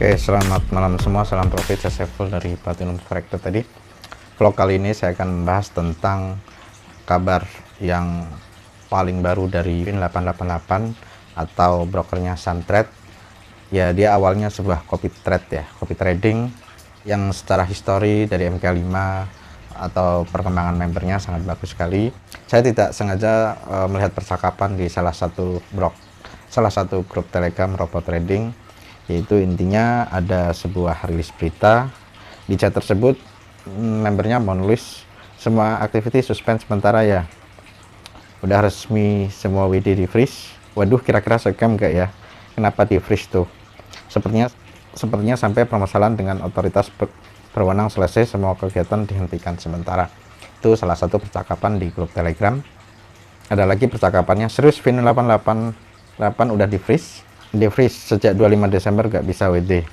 Oke, selamat malam semua, salam profit, saya Saiful dari Platinum Factor. Tadi vlog kali ini saya akan membahas tentang kabar yang paling baru dari Fin888 atau brokernya Suntrade. Ya, dia awalnya sebuah copy trade ya, copy trading yang secara histori dari MK5 atau perkembangan membernya sangat bagus sekali. Saya tidak sengaja melihat percakapan di salah satu grup Telegram Robot Trading, yaitu intinya ada sebuah rilis berita. Di chat tersebut membernya mau nulis semua activity suspend sementara ya, udah resmi semua WD di freeze. Waduh, kira-kira scam gak ya? Kenapa di freeze tuh? Sepertinya sampai permasalahan dengan otoritas berwenang selesai, semua kegiatan dihentikan sementara. Itu salah satu percakapan di grup Telegram. Ada lagi percakapannya, serius Fin888 udah di freeze sejak 25 Desember gak bisa WD.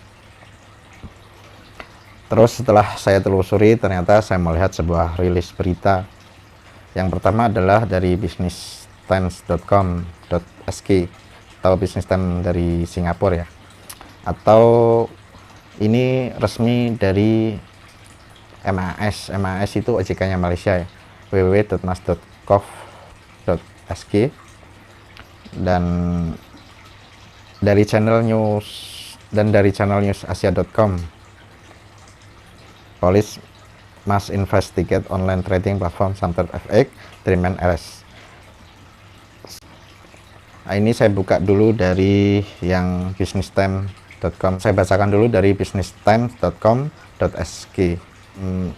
Terus setelah saya telusuri, ternyata saya melihat sebuah rilis berita. Yang pertama adalah dari businesstimes.com.sg atau Business Times dari Singapura ya, atau ini resmi dari MAS itu OJK nya Malaysia ya, www.mas.gov.sg. dan dari channel news asia.com, Police must investigate online trading platform Suntrade FX Dreamland LS. Nah, ini saya buka dulu dari yang businesstimes.com. Saya bacakan dulu dari businesstimes.com.sg.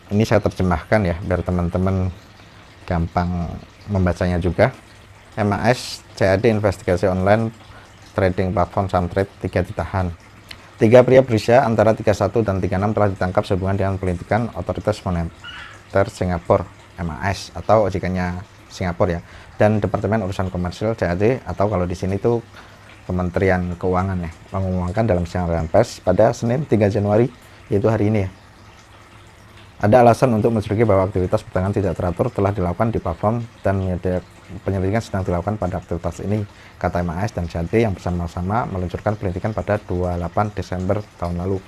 Ini saya terjemahkan ya biar teman-teman gampang membacanya juga. MAS CAD investigasi online trading platform Suntrade 3 ditahan. 3 pria berusia antara 31 dan 36 telah ditangkap sehubungan dengan penyelidikan Otoritas Moneter Singapura MAS atau OJK-nya Singapura ya, dan Departemen Urusan Komersil CAD atau kalau di sini tuh Kementerian Keuangan ya, mengumumkan dalam siaran pers pada Senin 3 Januari, yaitu hari ini ya. Ada alasan untuk mencurigai bahwa aktivitas perdagangan tidak teratur telah dilakukan di platform dan penyelidikan sedang dilakukan pada aktivitas ini, kata MAS dan CAD yang bersama-sama meluncurkan penyelidikan pada 28 Desember tahun lalu,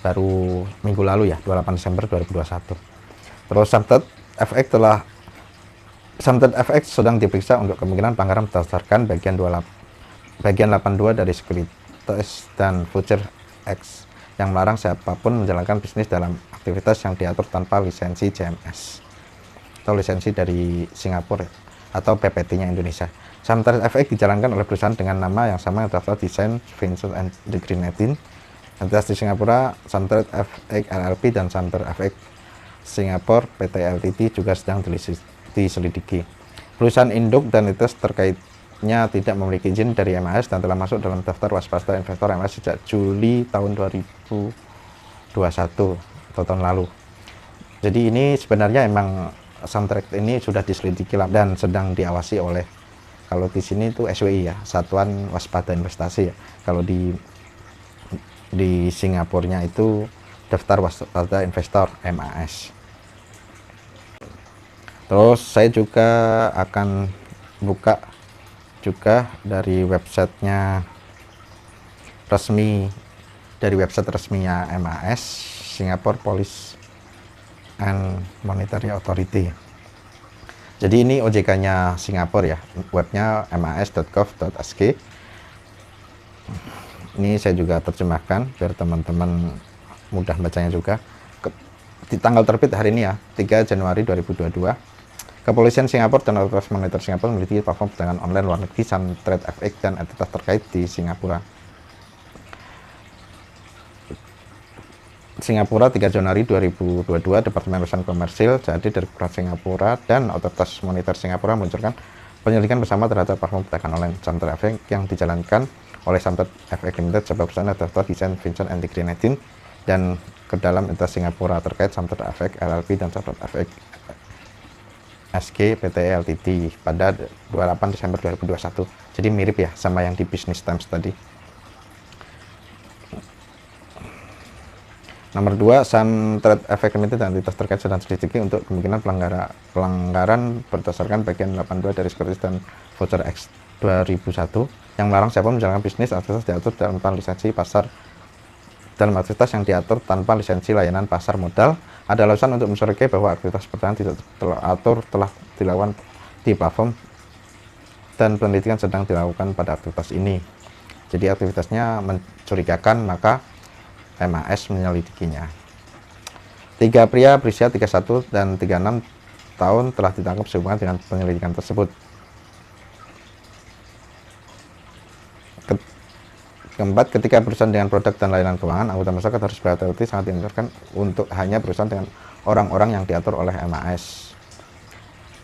baru minggu lalu ya, 28 Desember 2021. Terus Suntrade FX sedang diperiksa untuk kemungkinan pelanggaran berdasarkan bagian 82 dari Securities dan Future X yang melarang siapapun menjalankan bisnis dalam aktivitas yang diatur tanpa lisensi CMS atau lisensi dari Singapura atau PPT-nya Indonesia. Suntrade FX dijalankan oleh perusahaan dengan nama yang sama yang terdaftar di Saint Vincent and the Grenadines. Entitas di Singapura, Suntrade FX LLP dan Suntrade FX Singapore PT Ltd juga sedang diselidiki. Perusahaan induk dan entitas terkaitnya tidak memiliki izin dari MAS dan telah masuk dalam daftar waspada investor MAS sejak Juli tahun 2021 atau tahun lalu. Jadi ini sebenarnya emang Suntrade ini sudah diselidiki dan sedang diawasi oleh, kalau di sini itu SWI ya, Satuan Waspada Investasi ya. Kalau di Singapurnya itu Daftar Waspada Investor MAS. Terus saya juga akan buka juga dari websitenya resmi, dari website resminya MAS, Singapore Police and Monetary Authority. Jadi ini OJK-nya Singapura ya, webnya mas.gov.sg. Ini saya juga terjemahkan biar teman-teman mudah bacanya juga. Di tanggal terbit hari ini ya, 3 Januari 2022. Kepolisian Singapura dan Otoritas Moneter Singapura memiliki platform perdagangan online luar negeri Suntrade FX dan entitas terkait di Singapura. Singapura 3 Januari 2022, Departemen Urusan Komersil jadi dari Singapura dan Otoritas Moneter Singapura meluncurkan penyelidikan bersama terhadap platform perdagangan online Suntrade FX yang dijalankan oleh Suntrade FX Limited, sebuah perusahaan terdaftar di Saint Vincent and the Grenadines dan ke dalam entitas Singapura terkait Suntrade FX LLP dan Suntrade FX SG PT Ltd pada 28 Desember 2021. Jadi mirip ya sama yang di Business Times tadi. Nomor 2, Suntrade FX Limited dan entitas terkait sedang diselidiki untuk kemungkinan pelanggaran berdasarkan bagian 82 dari Securities dan Future X 2001 yang melarang siapapun menjalankan bisnis aktivitas diatur dalam lisensi pasar dalam aktivitas yang diatur tanpa lisensi layanan pasar modal, ada alasan untuk mencurigai bahwa aktivitas perdagangan tidak teratur telah dilakukan di platform dan penelitian sedang dilakukan pada aktivitas ini. Jadi aktivitasnya mencurigakan, maka MAS menyelidikinya. 3 pria berusia 31 dan 36 tahun telah ditangkap sehubungan dengan penyelidikan tersebut. Keempat, ketika berurusan dengan produk dan layanan keuangan, anggota masyarakat harus berhati-hati, sangat dianjurkan untuk hanya berurusan dengan orang-orang yang diatur oleh MAS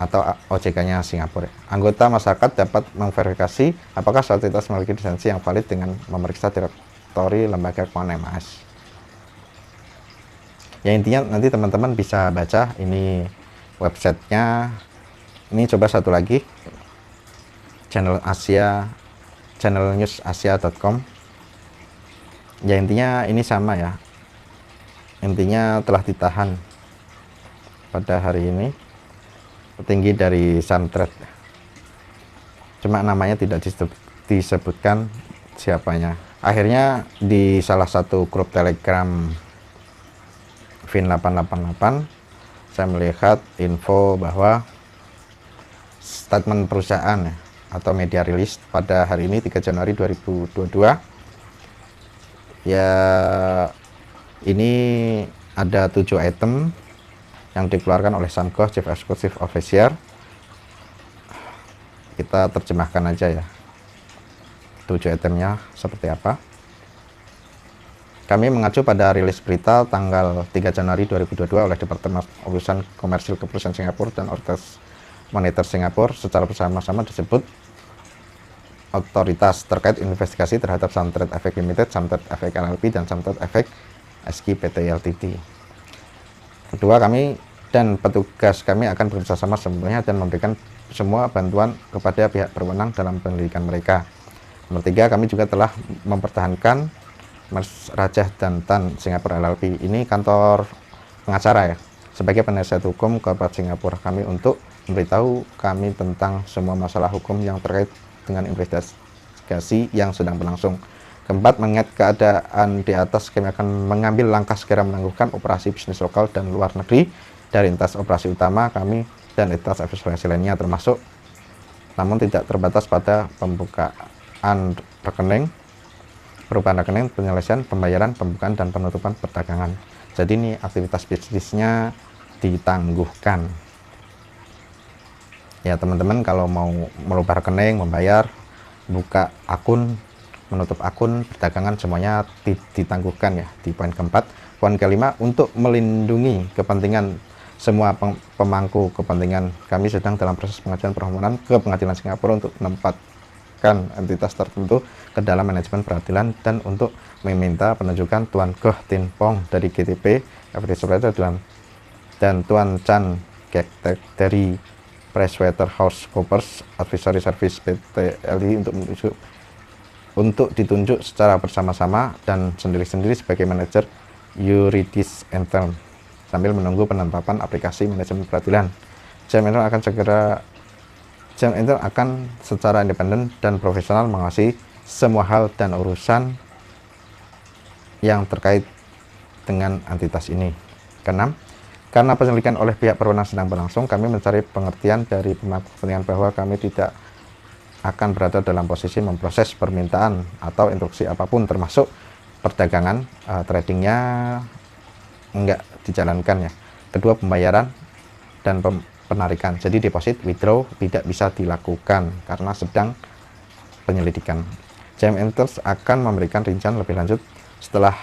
atau OJK-nya Singapura. Anggota masyarakat dapat memverifikasi apakah suatu entitas memiliki lisensi yang valid dengan memeriksa direktori lembaga keuangan MAS. Ya, intinya nanti teman-teman bisa baca ini websitenya. Ini coba satu lagi, channelnewsasia.com. Ya, intinya ini sama ya, intinya telah ditahan pada hari ini petinggi dari Samtrade, cuma namanya tidak disebutkan siapanya. Akhirnya di salah satu grup Telegram Fin888 saya melihat info bahwa statement perusahaan atau media rilis pada hari ini 3 Januari 2022. Ya, ini ada 7 item yang dikeluarkan oleh Samgoh Chief Executive Officer. Kita terjemahkan aja ya 7 itemnya seperti apa. Kami mengacu pada rilis berita tanggal 3 Januari 2022 oleh Departemen Urusan Komersil Kepolisian Singapura dan Otoritas Moneter Singapura secara bersama-sama disebut otoritas terkait investigasi terhadap Samtrade Efek Limited, Samtrade Efek LLP, dan Samtrade Efek SK PT Ltd. Kedua, kami dan petugas kami akan bekerjasama sepenuhnya dan memberikan semua bantuan kepada pihak berwenang dalam penyelidikan mereka. Nomor 3, kami juga telah mempertahankan Rajah dan Tan Singapura LLP, ini kantor pengacara ya, sebagai penasihat hukum korporat Singapura kami untuk memberitahu kami tentang semua masalah hukum yang terkait dengan investigasi yang sedang berlangsung. Keempat, mengingat keadaan di atas, kami akan mengambil langkah segera menangguhkan operasi bisnis lokal dan luar negeri dari entitas operasi utama kami dan entitas investigasi lainnya, termasuk namun tidak terbatas pada pembukaan rekening, perubahan rekening, penyelesaian, pembayaran, pembukaan, dan penutupan perdagangan. Jadi ini aktivitas bisnisnya ditangguhkan. Ya teman-teman, kalau mau merubah rekening, membayar, buka akun, menutup akun, perdagangan, semuanya ditangguhkan ya di poin keempat. Poin kelima, untuk melindungi kepentingan semua pemangku kepentingan, kami sedang dalam proses pengajuan permohonan ke pengadilan Singapura untuk menempatkan entitas tertentu ke dalam manajemen peradilan dan untuk meminta penunjukan Tuan Goh Tin Pong dari GTP dan Tuan Chan Gektek dari PricewaterhouseCoopers Advisory Service PT LI untuk ditunjuk secara bersama-sama dan sendiri-sendiri sebagai manajer yuridis intern sambil menunggu penetapan aplikasi manajemen peradilan. Jam intern akan secara independen dan profesional mengawasi semua hal dan urusan yang terkait dengan entitas ini. Keenam, karena penyelidikan oleh pihak berwenang sedang berlangsung, kami mencari pengertian dari pemangku kepentingan bahwa kami tidak akan berada dalam posisi memproses permintaan atau instruksi apapun, termasuk perdagangan, tradingnya enggak dijalankan ya. Kedua, pembayaran dan penarikan, jadi deposit, withdraw tidak bisa dilakukan karena sedang penyelidikan. JM Enters akan memberikan rincian lebih lanjut setelah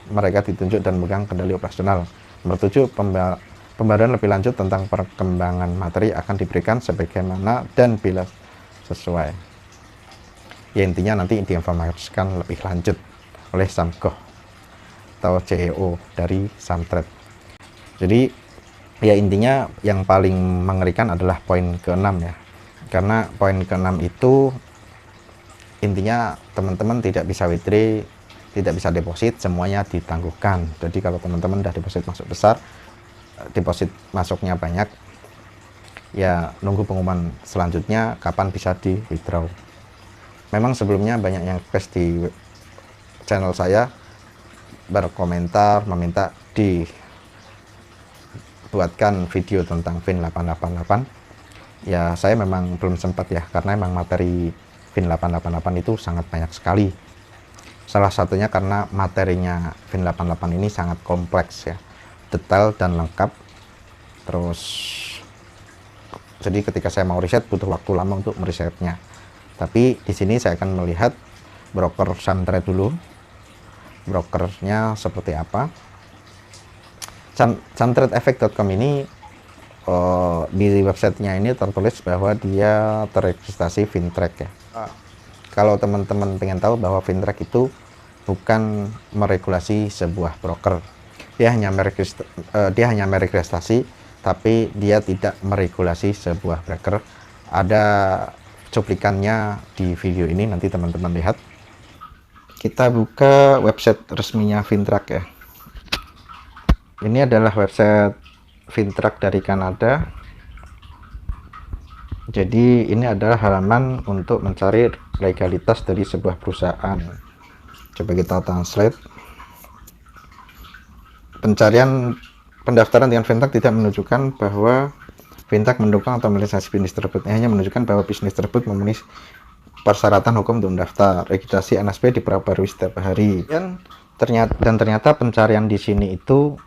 mereka ditunjuk dan memegang kendali operasional. Nomor 7, pembaruan lebih lanjut tentang perkembangan materi akan diberikan sebagaimana dan bila sesuai. Ya intinya nanti diinformasikan lebih lanjut oleh Samgoh atau CEO dari Samtrade. Jadi ya intinya yang paling mengerikan adalah poin ke-6 ya. Karena poin ke-6 itu intinya teman-teman tidak bisa withdraw, tidak bisa deposit, semuanya ditangguhkan. Jadi kalau teman-teman udah deposit masuk besar, deposit masuknya banyak, ya nunggu pengumuman selanjutnya kapan bisa di withdraw. Memang sebelumnya banyak yang request di channel saya berkomentar meminta dibuatkan video tentang VIN 888. Ya saya memang belum sempat ya, karena memang materi VIN 888 itu sangat banyak sekali. Salah satunya karena materinya VIN 88 ini sangat kompleks ya, detail dan lengkap. Terus jadi ketika saya mau riset butuh waktu lama untuk merisetnya. Tapi di sini saya akan melihat broker Samtrade dulu, brokernya seperti apa. Samtradeeffect.com ini di websitenya ini tertulis bahwa dia terregistrasi Fintrack ya. Kalau teman-teman pengen tahu bahwa Fintrack itu bukan meregulasi sebuah broker, dia hanya meregistrasi, tapi dia tidak meregulasi sebuah broker. Ada cuplikannya di video ini, nanti teman-teman lihat. Kita buka website resminya Fintrack ya. Ini adalah website Fintrack dari Kanada. Jadi ini adalah halaman untuk mencari legalitas dari sebuah perusahaan. Coba kita translate. Pendaftaran dengan Fintrack tidak menunjukkan bahwa Fintrack mendukung atau melisensi bisnis tersebut, hanya menunjukkan bahwa bisnis tersebut memenuhi persyaratan hukum untuk mendaftar. Registrasi NSP diperbarui setiap hari. Dan ternyata pencarian di sini itu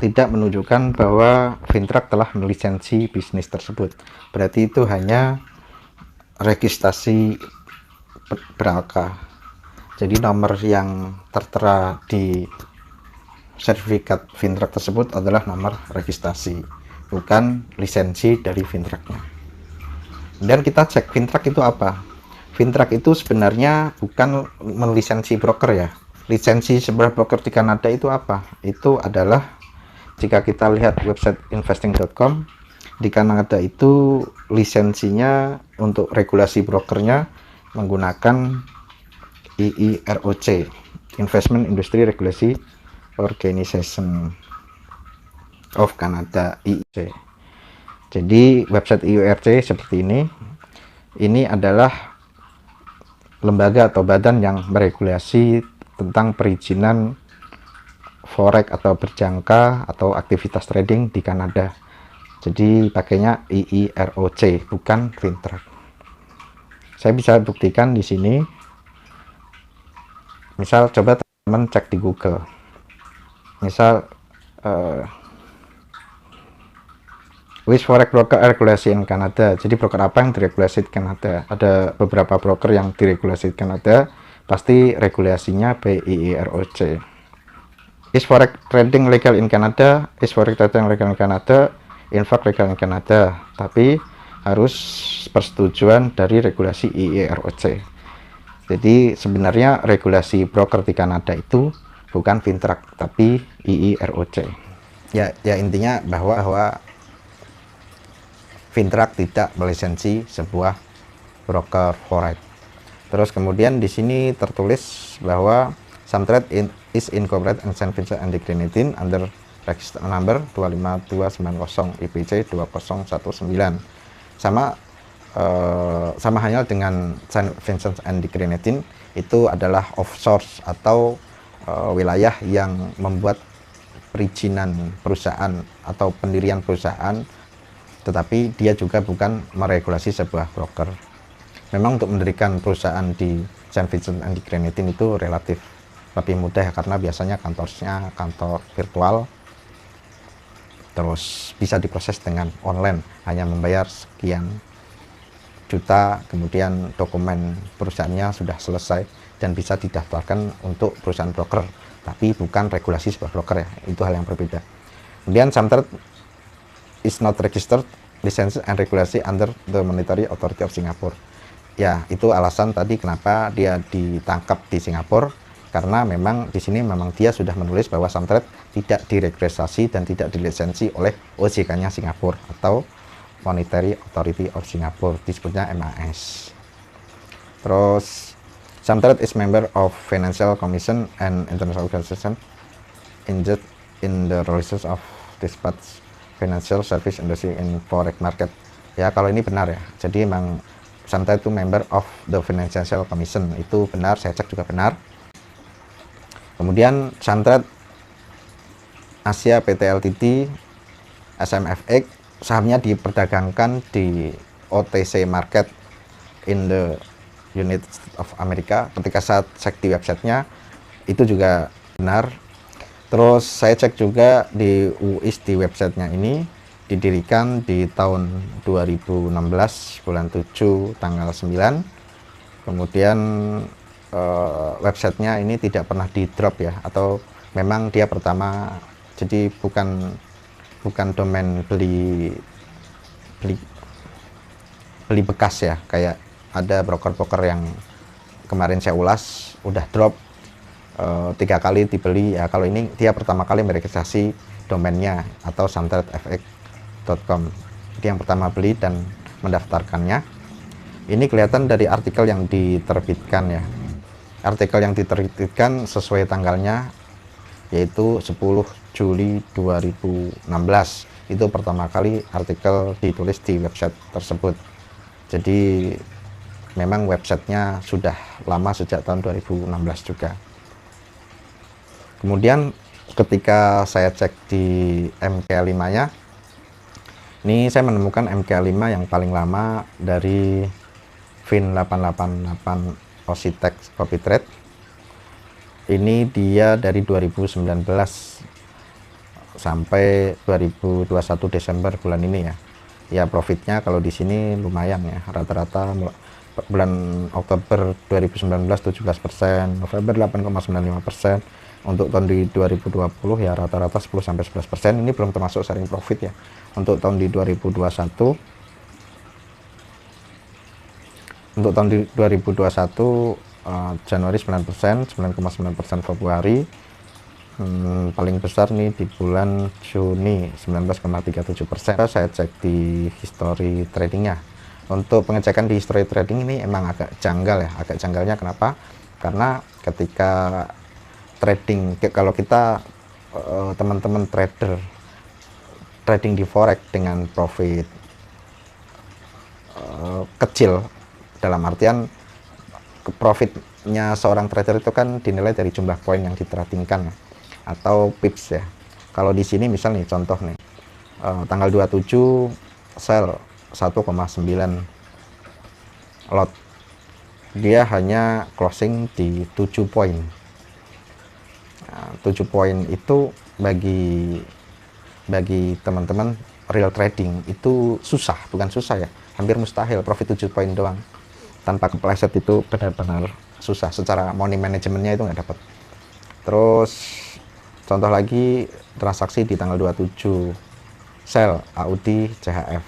tidak menunjukkan bahwa Fintrack telah melisensi bisnis tersebut. Berarti itu hanya registrasi berangka. Jadi nomor yang tertera di sertifikat Fintrack tersebut adalah nomor registrasi, bukan lisensi dari Fintracknya. Dan kita cek Fintrack itu apa. Fintrack itu sebenarnya bukan melisensi broker ya. Lisensi sebuah broker di Kanada itu apa? Itu adalah, jika kita lihat website investing.com, di Kanada itu lisensinya untuk regulasi brokernya menggunakan IIROC, Investment Industry Regulation Organization of Canada, IIROC. Jadi website IIROC seperti ini. Ini adalah lembaga atau badan yang meregulasi tentang perizinan forex atau berjangka atau aktivitas trading di Kanada. Jadi pakainya IIROC, bukan Fintrack. Saya bisa buktikan di sini. Misal coba teman cek di Google. Misal which forex broker regulasi in Canada. Jadi broker apa yang diregulasi di Kanada? Ada beberapa broker yang diregulasi di Kanada, pasti regulasinya by IIROC. Is forex trading legal in Canada? Is forex trading legal in Canada? In fact legal in Canada, tapi harus persetujuan dari regulasi IIROC. Jadi sebenarnya regulasi broker di Kanada itu bukan Fintrack, tapi IIROC. Ya intinya bahwa Fintrack tidak melisensi sebuah broker forex. Terus kemudian di sini tertulis bahwa Samtrade is incorporated in Saint Vincent and the Grenadines under register number 25290 IPC 2019. Sama halnya dengan Saint Vincent and the Grenadines, itu adalah offshore atau wilayah yang membuat perizinan perusahaan atau pendirian perusahaan, tetapi dia juga bukan meregulasi sebuah broker. Memang untuk mendirikan perusahaan di Saint Vincent and the Grenadines itu relatif lebih mudah ya, karena biasanya kantornya kantor virtual, terus bisa diproses dengan online, hanya membayar sekian juta, kemudian dokumen perusahaannya sudah selesai dan bisa didaftarkan untuk perusahaan broker, tapi bukan regulasi sebuah broker ya, itu hal yang berbeda. Kemudian Samtrade is not registered, licensed and regulasi under the Monetary Authority of Singapore. Ya, itu alasan tadi kenapa dia ditangkap di Singapura, karena memang di sini memang dia sudah menulis bahwa Samtrade tidak diregistrasi dan tidak dilisensi oleh OJK-nya Singapura atau Monetary Authority of Singapore, disebutnya MAS. Terus Samtrade is member of Financial Commission and International Organization engaged in the releases of dispatch financial service industry in forex market. Ya, kalau ini benar ya. Jadi memang Samtrade itu member of the Financial Commission, itu benar, saya cek juga benar. Kemudian Suntrade Asia PT Ltd SMFX, sahamnya diperdagangkan di OTC market in the United States of America. Ketika saya cek di websitenya itu juga benar. Terus saya cek juga di UIS, di websitenya ini didirikan di tahun 2016 bulan 7 tanggal 9. Kemudian websitenya ini tidak pernah di drop ya, atau memang dia pertama, jadi bukan domain beli bekas ya, kayak ada broker-broker yang kemarin saya ulas udah drop 3 kali dibeli ya. Kalau ini dia pertama kali meregistrasi domainnya atau suntradefx.com, dia yang pertama beli dan mendaftarkannya. Ini kelihatan dari artikel yang diterbitkan ya, artikel yang diterbitkan sesuai tanggalnya, yaitu 10 Juli 2016. Itu pertama kali artikel ditulis di website tersebut. Jadi memang websitenya sudah lama, sejak tahun 2016 juga. Kemudian ketika saya cek di MK5 nya, ini saya menemukan MK5 yang paling lama dari Fin888 Ositex Copy Trade. Ini dia dari 2019 sampai 2021 Desember bulan ini ya. Ya profitnya kalau di sini lumayan ya, rata-rata bulan Oktober 2019 17%, November 8,95%. Untuk tahun di 2020 ya rata-rata 10-11%. Ini belum termasuk sharing profit ya. Untuk tahun di 2021, Januari 9%, 9,9% Februari, paling besar nih di bulan Juni 19,37%. Saya cek di history tradingnya. Untuk pengecekan di history trading ini emang agak janggal ya. Agak janggalnya kenapa? Karena ketika trading, kalau kita teman-teman trader trading di forex dengan profit kecil, dalam artian profitnya seorang trader itu kan dinilai dari jumlah poin yang ditradingkan atau pips ya. Kalau di sini misal nih contoh nih, tanggal 27 sell 1,9 lot, dia hanya closing di 7 poin. 7 poin itu bagi teman-teman real trading itu susah, bukan susah ya, hampir mustahil profit 7 poin doang tanpa kepleset. Itu benar-benar susah, secara money managementnya itu nggak dapat. Terus contoh lagi transaksi di tanggal 27 sell Audi CHF,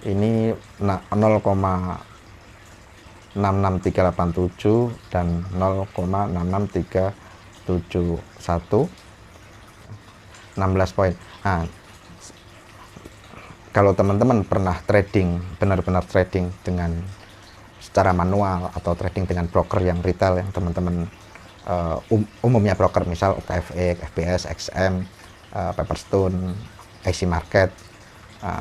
ini 0,66387 dan 0,66371, 16 poin. Nah, kalau teman-teman pernah trading, benar-benar trading dengan secara manual atau trading dengan broker yang retail, yang teman-teman umumnya broker, misal OKFX, FBS, XM, Pepperstone, IC Market,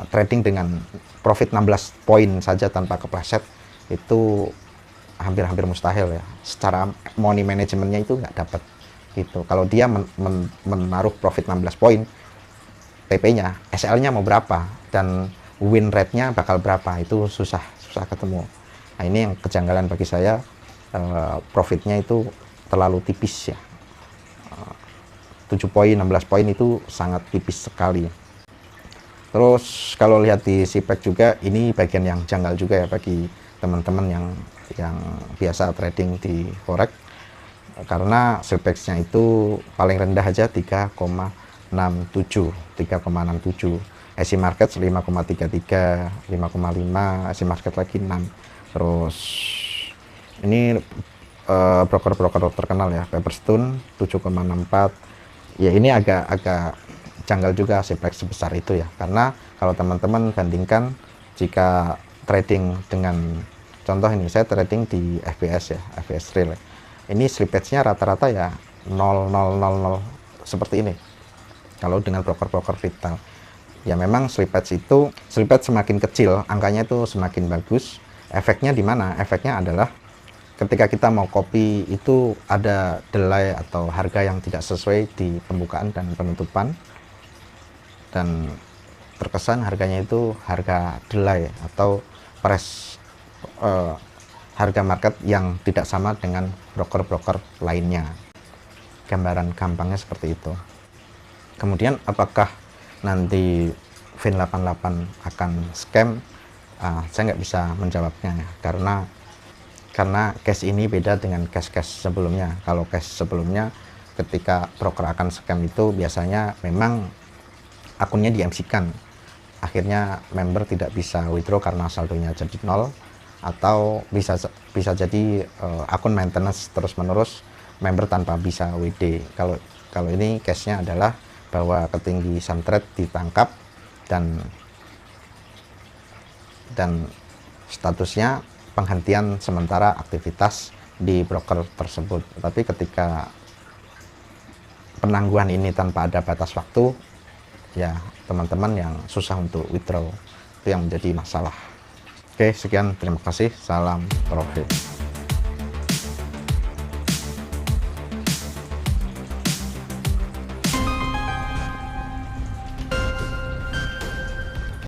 trading dengan profit 16 poin saja tanpa kepleset, itu hampir-hampir mustahil ya. Secara money managementnya itu nggak dapat gitu. Kalau dia menaruh profit 16 poin, TP-nya, SL-nya mau berapa, dan win rate-nya bakal berapa, itu susah ketemu. Nah, ini yang kejanggalan bagi saya, profitnya itu terlalu tipis ya. 7 poin, 16 poin itu sangat tipis sekali. Terus kalau lihat di CPEC juga, ini bagian yang janggal juga ya bagi teman-teman yang biasa trading di forex, karena CPEX-nya itu paling rendah aja 3,67, IC Market 5,33, 5,5, IC Market lagi 6. Terus ini broker-broker terkenal ya, Pepperstone 7,64. Ya ini agak janggal juga CPEX sebesar itu ya, karena kalau teman-teman bandingkan, jika trading dengan contoh ini, saya trading di FBS ya, FBS Real, ini slippage-nya rata-rata ya 0,000 seperti ini. Kalau dengan broker-broker retail ya, memang slippage semakin kecil angkanya itu semakin bagus. Efeknya di mana? Efeknya adalah ketika kita mau copy itu ada delay atau harga yang tidak sesuai di pembukaan dan penutupan, dan terkesan harganya itu harga delay atau price harga market yang tidak sama dengan broker-broker lainnya. Gambaran gampangnya seperti itu. Kemudian apakah nanti Fin88 akan scam? Saya nggak bisa menjawabnya ya, karena case ini beda dengan case-case sebelumnya. Kalau case sebelumnya ketika broker akan scam itu biasanya memang akunnya di-MC-kan, akhirnya member tidak bisa withdraw karena saldonya jadi nol, atau bisa jadi akun maintenance terus-menerus, member tanpa bisa WD. Kalau ini case-nya adalah bahwa ketinggian trade ditangkap dan statusnya penghentian sementara aktivitas di broker tersebut. Tapi ketika penangguhan ini tanpa ada batas waktu, ya teman-teman yang susah untuk withdraw, itu yang menjadi masalah. Oke, sekian, terima kasih, salam profit.